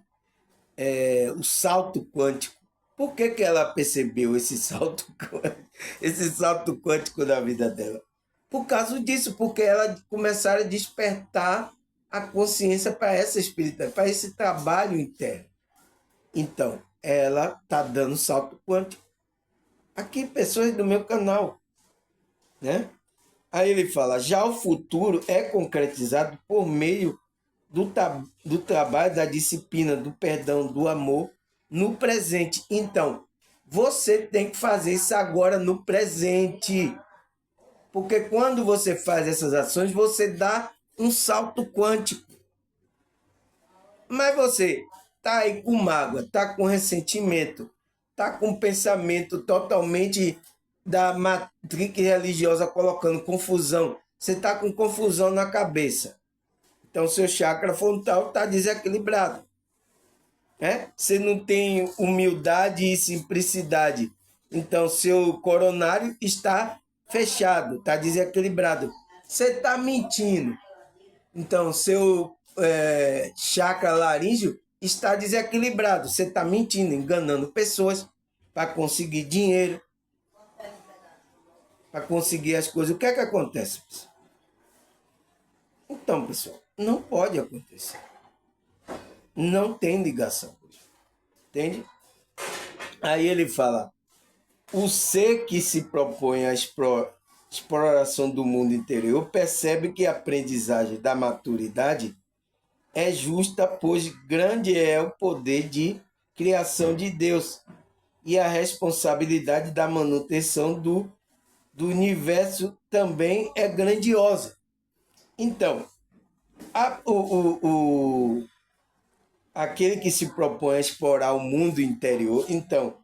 o salto quântico. Por que ela percebeu esse salto quântico da vida dela? Por causa disso, porque ela começaram a despertar a consciência para essa espiritualidade, para esse trabalho interno. Então, ela está dando salto quântico. Aqui, pessoas do meu canal, né? Aí ele fala: já o futuro é concretizado por meio do trabalho, da disciplina, do perdão, do amor no presente. Então, você tem que fazer isso agora no presente. Porque quando você faz essas ações, você dá um salto quântico. Mas você tá aí com mágoa, tá com ressentimento, tá com pensamento totalmente da matriz religiosa colocando confusão. Você tá com confusão na cabeça. Então, seu chakra frontal está desequilibrado. Né? Você não tem humildade e simplicidade. Então, seu coronário está fechado, está desequilibrado. Você está mentindo. Então, seu chakra laríngeo está desequilibrado. Você está mentindo, enganando pessoas para conseguir dinheiro, para conseguir as coisas. O que é que acontece, pessoal? Então, pessoal, não pode acontecer. Não tem ligação. Entende? Aí ele fala: o ser que se propõe à exploração do mundo interior percebe que a aprendizagem da maturidade é justa, pois grande é o poder de criação de Deus e a responsabilidade da manutenção do universo também é grandiosa. Então, aquele que se propõe a explorar o mundo interior, então,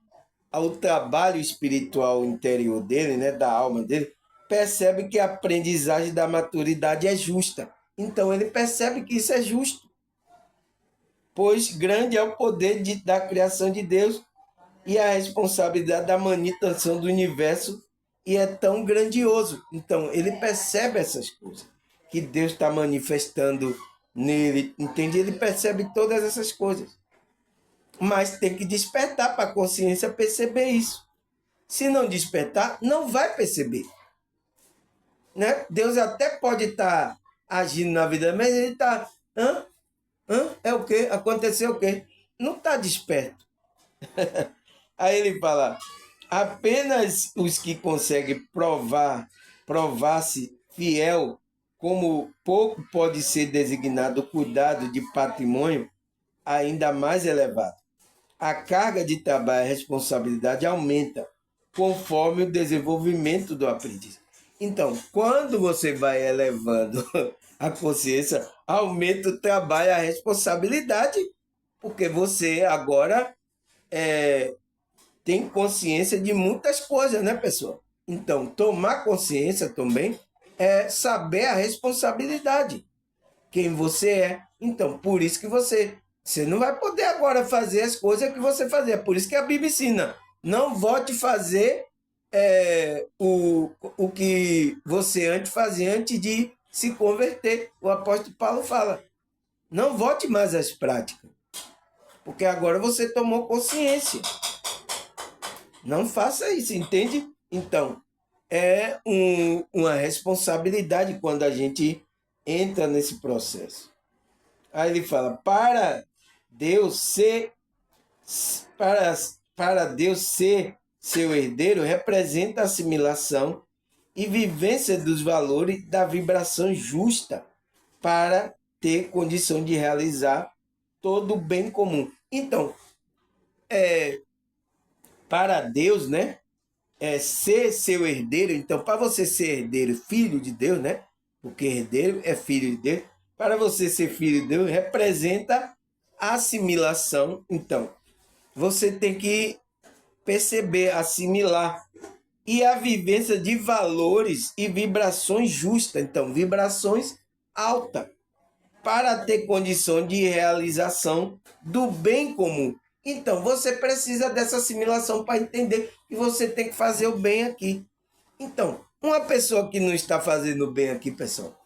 ao trabalho espiritual interior dele, né, da alma dele, percebe que a aprendizagem da maturidade é justa. Então, ele percebe que isso é justo. Pois grande é o poder da criação de Deus e a responsabilidade da manutenção do universo, e é tão grandioso. Então, ele percebe essas coisas que Deus está manifestando nele, entende? Ele percebe todas essas coisas. Mas tem que despertar para a consciência perceber isso. Se não despertar, não vai perceber. Né? Deus até pode estar agindo na vida, mas ele está... É o quê? Aconteceu o quê? Não está desperto. Aí ele fala: apenas os que conseguem provar-se fiel, como pouco pode ser designado o cuidado de patrimônio ainda mais elevado. A carga de trabalho e responsabilidade aumenta conforme o desenvolvimento do aprendiz. Então, quando você vai elevando a consciência, aumenta o trabalho e a responsabilidade. Porque você agora tem consciência de muitas coisas, né, pessoal? Então, tomar consciência também é saber a responsabilidade, quem você é. Então, por isso que você não vai poder agora fazer as coisas que você fazia. Por isso que a Bíblia ensina, não volte fazer o que você antes fazia antes de se converter. O apóstolo Paulo fala, não volte mais às práticas, porque agora você tomou consciência. Não faça isso, entende? Então, é uma responsabilidade quando a gente entra nesse processo. Aí ele fala, Deus ser, para, para Deus ser seu herdeiro, representa a assimilação e vivência dos valores da vibração justa para ter condição de realizar todo o bem comum. Então, para Deus, né? Ser seu herdeiro. Então, para você ser herdeiro, filho de Deus, né? Porque herdeiro é filho de Deus. Para você ser filho de Deus, representa assimilação. Então, você tem que perceber, assimilar. E a vivência de valores e vibrações justas. Então, vibrações altas. Para ter condição de realização do bem comum. Então, você precisa dessa assimilação para entender que você tem que fazer o bem aqui. Então, uma pessoa que não está fazendo o bem aqui, pessoal,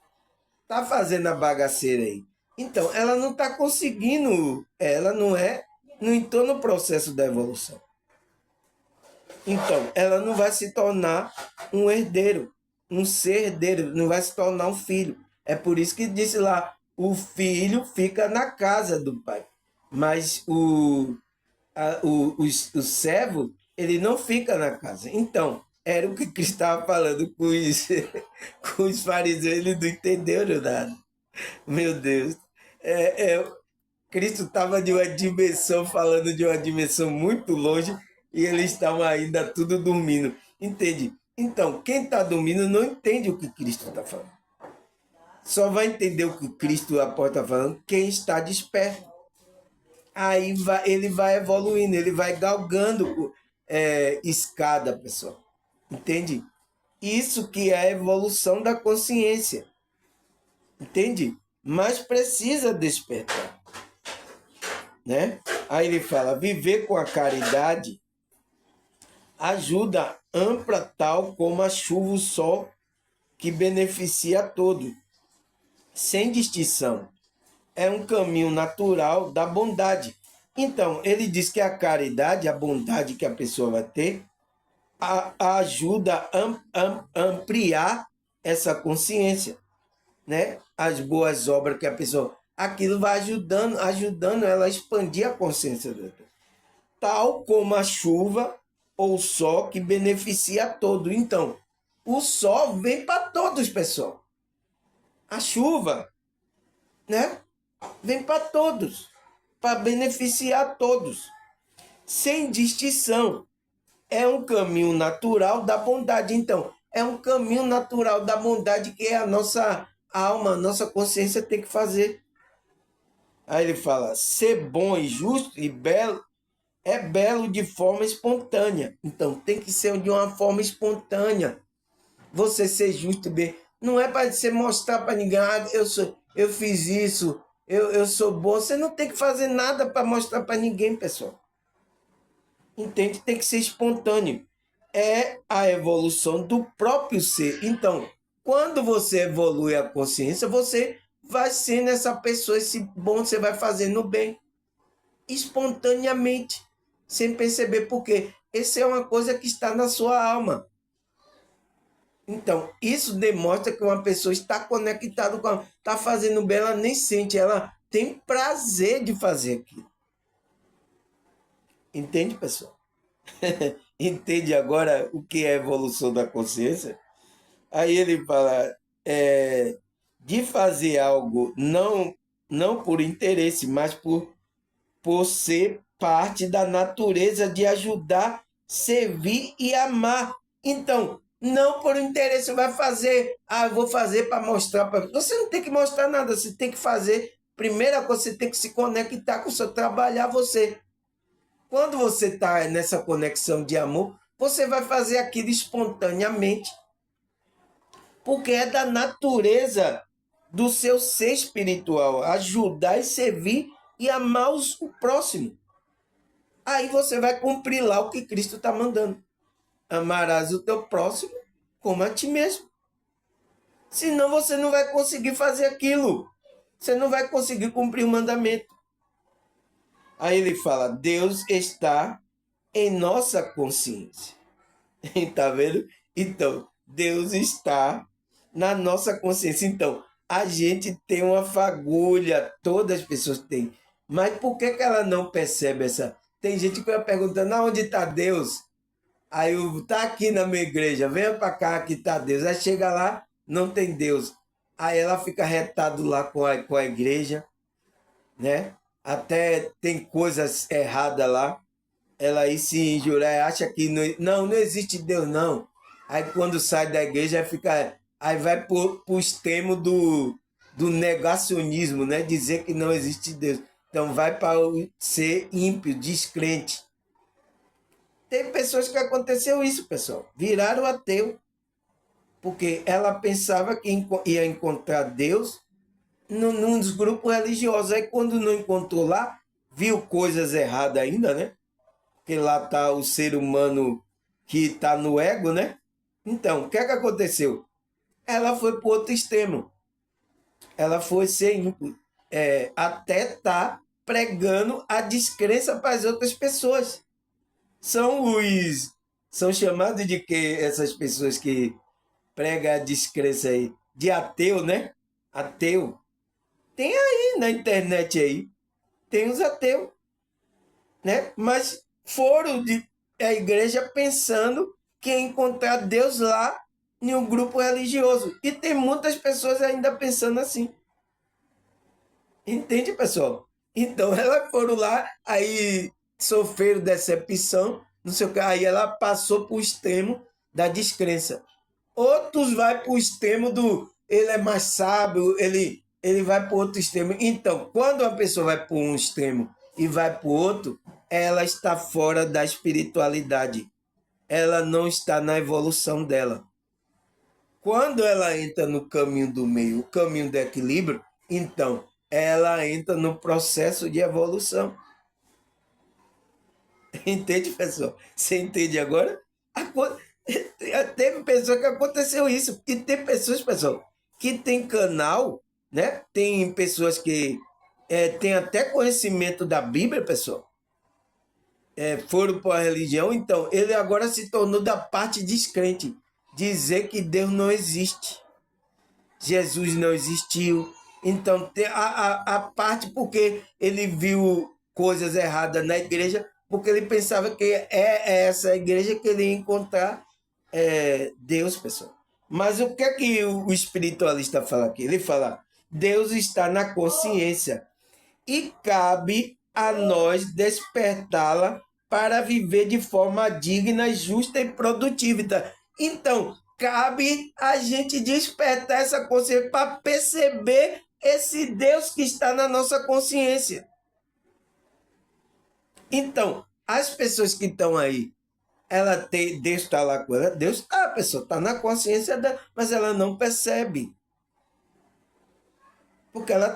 está fazendo a bagaceira aí. Então, ela não está conseguindo, ela não entrou no processo da evolução. Então, ela não vai se tornar um herdeiro, um ser herdeiro, não vai se tornar um filho. É por isso que disse lá, o filho fica na casa do pai, mas o servo, ele não fica na casa. Então, era o que Cristo estava falando com com os fariseus, eles não entenderam nada. Meu Deus. Cristo estava de uma dimensão, falando de uma dimensão muito longe, e eles estavam ainda tudo dormindo. Entende? Então, quem está dormindo não entende o que Cristo está falando. Só vai entender o que Cristo está falando quem está desperto. Aí ele vai evoluindo, ele vai galgando escada, pessoal. Entende? Isso que é a evolução da consciência. Entende? Mas precisa despertar. Né? Aí ele fala, viver com a caridade ajuda ampla tal como a chuva o sol que beneficia a todos, sem distinção. É um caminho natural da bondade. Então, ele diz que a caridade, a bondade que a pessoa vai ter, ajuda a ampliar essa consciência, né? As boas obras que a pessoa... Aquilo vai ajudando ela a expandir a consciência dela. Tal como a chuva ou o sol que beneficia a todos. Então, o sol vem para todos, pessoal. A chuva, né? Vem para todos, para beneficiar todos, sem distinção. É um caminho natural da bondade. Então, é um caminho natural da bondade que a nossa alma, a nossa consciência tem que fazer. Aí ele fala, ser bom e justo e belo é belo de forma espontânea. Então, tem que ser de uma forma espontânea. Você ser justo e bem. Não é para você mostrar para ninguém, eu fiz isso, eu sou bom. Você não tem que fazer nada para mostrar para ninguém, pessoal. Entende? Tem que ser espontâneo. É a evolução do próprio ser. Então, quando você evolui a consciência, você vai sendo essa pessoa, esse bom, você vai fazendo bem. Espontaneamente. Sem perceber, porque essa é uma coisa que está na sua alma. Então, isso demonstra que uma pessoa está conectada com ela, está fazendo bem, ela nem sente, ela tem prazer de fazer aquilo. Entende, pessoal? Entende agora o que é a evolução da consciência? Aí ele fala de fazer algo não por interesse, mas por ser parte da natureza de ajudar, servir e amar. Então, não por interesse, vai fazer, eu vou fazer para mostrar para você. Não tem que mostrar nada, você tem que fazer Primeira coisa, você tem que se conectar com o seu trabalhar você. Quando você está nessa conexão de amor, você vai fazer aquilo espontaneamente, porque é da natureza do seu ser espiritual, ajudar e servir e amar o próximo. Aí você vai cumprir lá o que Cristo está mandando. Amarás o teu próximo como a ti mesmo. Senão você não vai conseguir fazer aquilo. Você não vai conseguir cumprir o mandamento. Aí ele fala, Deus está em nossa consciência. Está vendo? Então, Deus está na nossa consciência. Então, a gente tem uma fagulha, todas as pessoas têm. Mas por que ela não percebe essa? Tem gente que vai perguntando, onde está Deus? Aí eu, tá aqui na minha igreja, venha para cá que está Deus. Aí chega lá, não tem Deus. Aí ela fica retado lá com a igreja, né? Até tem coisas erradas lá. Ela aí se injura, acha que não existe Deus, não. Aí quando sai da igreja, aí vai para o extremo do negacionismo, né? Dizer que não existe Deus. Então vai para ser ímpio, descrente. Tem pessoas que aconteceu isso, pessoal. Viraram ateu. Porque ela pensava que ia encontrar Deus num dos grupos religiosos. Aí quando não encontrou lá, viu coisas erradas ainda, né? Porque lá está o ser humano que está no ego, né? Então, o que é que aconteceu? Ela foi para o outro extremo. Ela foi ser ímpio. Até tá pregando a descrença para as outras pessoas. São chamados de que essas pessoas que pregam a descrença aí? De ateu, né? Ateu. Tem aí na internet aí. Tem os ateus, né? Mas foram a igreja pensando que ia encontrar Deus lá em um grupo religioso. E tem muitas pessoas ainda pensando assim. Entende, pessoal? Então, elas foram lá, aí sofreram decepção, não sei o que, aí ela passou para o extremo da descrença. Outros vai para o extremo do ele é mais sábio, ele vai para o outro extremo. Então, quando uma pessoa vai para um extremo e vai para o outro, ela está fora da espiritualidade. Ela não está na evolução dela. Quando ela entra no caminho do meio, o caminho do equilíbrio, então ela entra no processo de evolução. Entende, pessoal? Você entende agora? Teve pessoa que aconteceu isso. E tem pessoas, pessoal, que tem canal, né? Tem pessoas que têm até conhecimento da Bíblia, pessoal. Foram para a religião, então ele agora se tornou da parte descrente. Dizer que Deus não existe. Jesus não existiu. Então, tem a parte porque ele viu coisas erradas na igreja, porque ele pensava que é essa igreja que ele ia encontrar Deus, pessoal. Mas o que é que o espiritualista fala aqui? Ele fala, Deus está na consciência e cabe a nós despertá-la para viver de forma digna, justa e produtiva. Então, cabe a gente despertar essa consciência para perceber esse Deus que está na nossa consciência. Então, as pessoas que estão aí, Deus está lá com ela, Deus está, a pessoa está na consciência dela, mas ela não percebe. Porque ela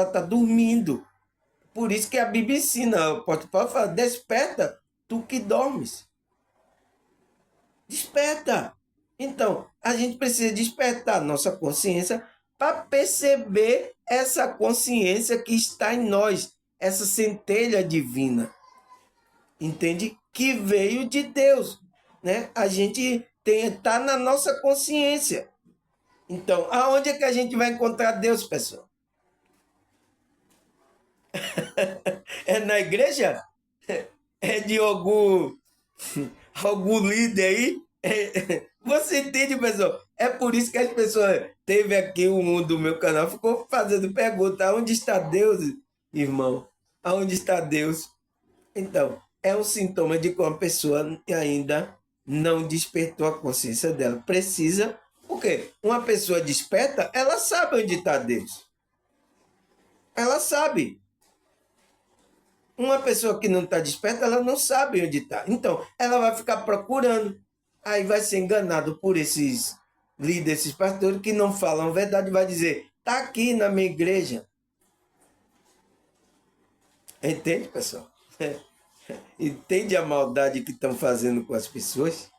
tá dormindo. Por isso que a Bíblia ensina, o apóstolo Paulo fala, desperta, tu que dormes. Desperta. Então, a gente precisa despertar nossa consciência para perceber essa consciência que está em nós, essa centelha divina. Entende? Que veio de Deus, né? A gente está na nossa consciência. Então, aonde é que a gente vai encontrar Deus, pessoal? É na igreja? É de algum líder aí? Você entende, pessoal? É por isso que as pessoas teve aqui um do meu canal, ficou fazendo pergunta, onde está Deus, irmão? Aonde está Deus? Então, é um sintoma de que uma pessoa ainda não despertou a consciência dela. Precisa, porque uma pessoa desperta, ela sabe onde está Deus. ela sabe. Uma pessoa que não está desperta, ela não sabe onde está. Então, ela vai ficar procurando. Aí vai ser enganado por esses líderes, esses pastores que não falam a verdade, vai dizer, está aqui na minha igreja. Entende, pessoal? Entende a maldade que estão fazendo com as pessoas?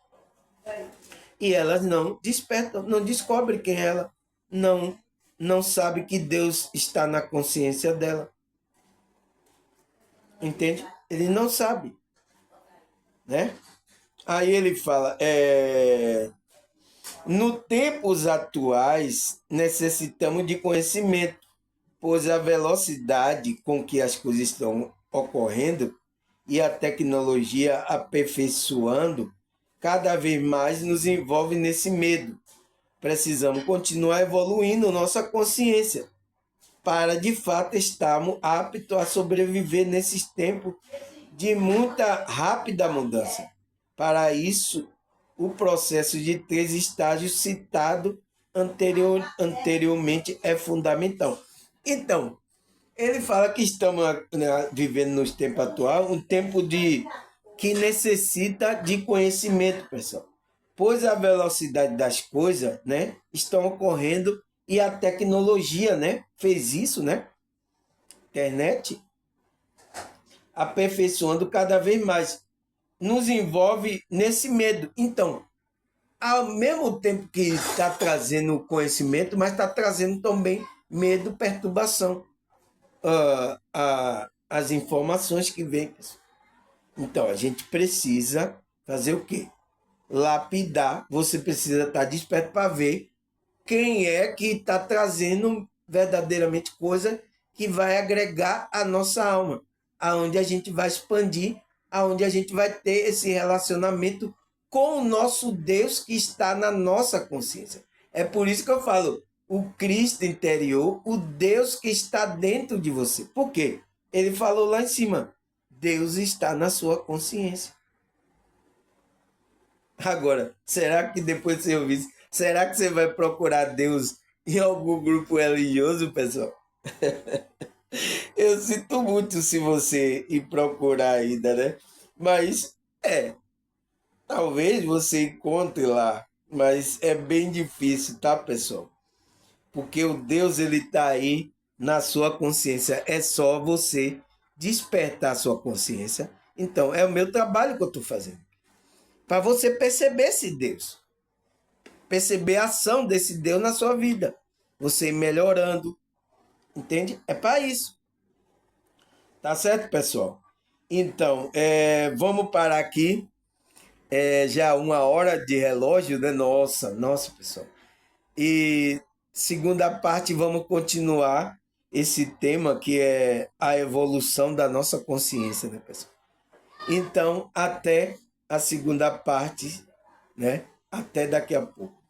E elas não despertam, não descobrem quem é ela, não sabe que Deus está na consciência dela. Entende? Ele não sabe, né? Aí ele fala, no tempos atuais necessitamos de conhecimento, pois a velocidade com que as coisas estão ocorrendo e a tecnologia aperfeiçoando cada vez mais nos envolve nesse medo. Precisamos continuar evoluindo nossa consciência para, de fato, estarmos aptos a sobreviver nesses tempos de muita rápida mudança. Para isso, o processo de 3 estágios citado anteriormente é fundamental. Então, ele fala que estamos, né, vivendo nos tempos atuais, um tempo que necessita de conhecimento, pessoal. Pois a velocidade das coisas, né, estão ocorrendo e a tecnologia, né, fez isso, né? Internet aperfeiçoando cada vez mais. Nos envolve nesse medo. Então, ao mesmo tempo que está trazendo conhecimento, mas está trazendo também medo, perturbação. As informações que vêm. Então, a gente precisa fazer o quê? Lapidar. Você precisa estar desperto para ver quem é que está trazendo verdadeiramente coisa que vai agregar a nossa alma, aonde a gente vai expandir, aonde a gente vai ter esse relacionamento com o nosso Deus que está na nossa consciência. É por isso que eu falo, o Cristo interior, o Deus que está dentro de você. Por quê? Ele falou lá em cima, Deus está na sua consciência. Agora, será que depois de você ouvir isso, será que você vai procurar Deus em algum grupo religioso, pessoal? Eu sinto muito se você ir procurar ainda, né? Mas, talvez você encontre lá, mas é bem difícil, tá, pessoal? Porque o Deus, ele está aí na sua consciência. É só você despertar a sua consciência. Então, é o meu trabalho que eu estou fazendo. Para você perceber esse Deus. Perceber a ação desse Deus na sua vida. Você ir melhorando. Entende? É para isso. Tá certo, pessoal? Então, vamos parar aqui. Já 1 hora de relógio, né? Nossa, pessoal. E segunda parte, vamos continuar esse tema que é a evolução da nossa consciência, né, pessoal? Então, até a segunda parte, né? Até daqui a pouco.